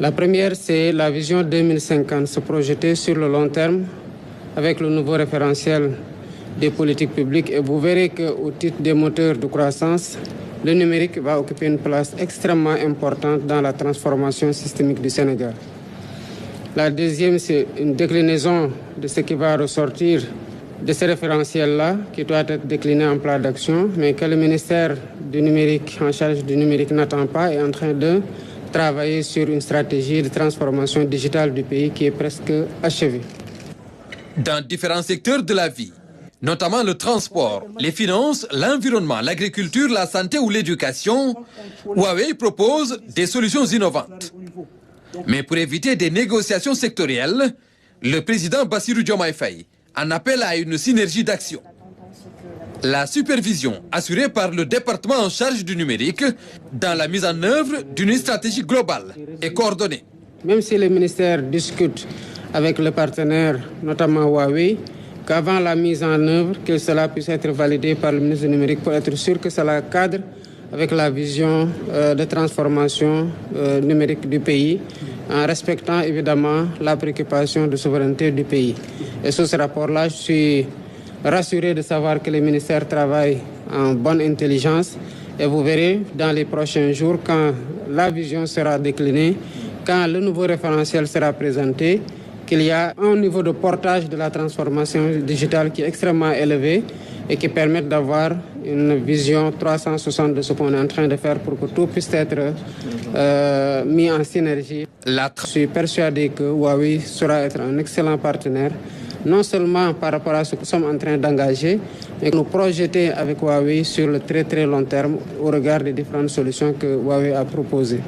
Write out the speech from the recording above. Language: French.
La première, c'est la vision 2050, se projeter sur le long terme avec le nouveau référentiel des politiques publiques. Et vous verrez qu'au titre des moteurs de croissance, le numérique va occuper une place extrêmement importante dans la transformation systémique du Sénégal. La deuxième, c'est une déclinaison de ce qui va ressortir de ces référentiels-là, qui doit être décliné en plan d'action, mais que le ministère du numérique, en charge du numérique, n'attend pas, est en train de travailler sur une stratégie de transformation digitale du pays qui est presque achevée. Dans différents secteurs de la vie, notamment le transport, les finances, l'environnement, l'agriculture, la santé ou l'éducation, Huawei propose des solutions innovantes. Mais pour éviter des négociations sectorielles, le président Bassirou Diomaye Faye en appelle à une synergie d'action. La supervision assurée par le département en charge du numérique dans la mise en œuvre d'une stratégie globale et coordonnée. Même si les ministères discutent avec le partenaire, notamment Huawei, qu'avant la mise en œuvre, que cela puisse être validé par le ministre du numérique pour être sûr que cela cadre avec la vision de transformation numérique du pays, en respectant évidemment la préoccupation de souveraineté du pays. Et sous ce rapport-là, je suis rassuré de savoir que les ministères travaillent en bonne intelligence et vous verrez dans les prochains jours, quand la vision sera déclinée, quand le nouveau référentiel sera présenté, qu'il y a un niveau de portage de la transformation digitale qui est extrêmement élevé et qui permet d'avoir une vision 360 de ce qu'on est en train de faire pour que tout puisse être mis en synergie. Je suis persuadé que Huawei sera être un excellent partenaire, non seulement par rapport à ce que nous sommes en train d'engager, mais nous projeter avec Huawei sur le très très long terme au regard des différentes solutions que Huawei a proposées.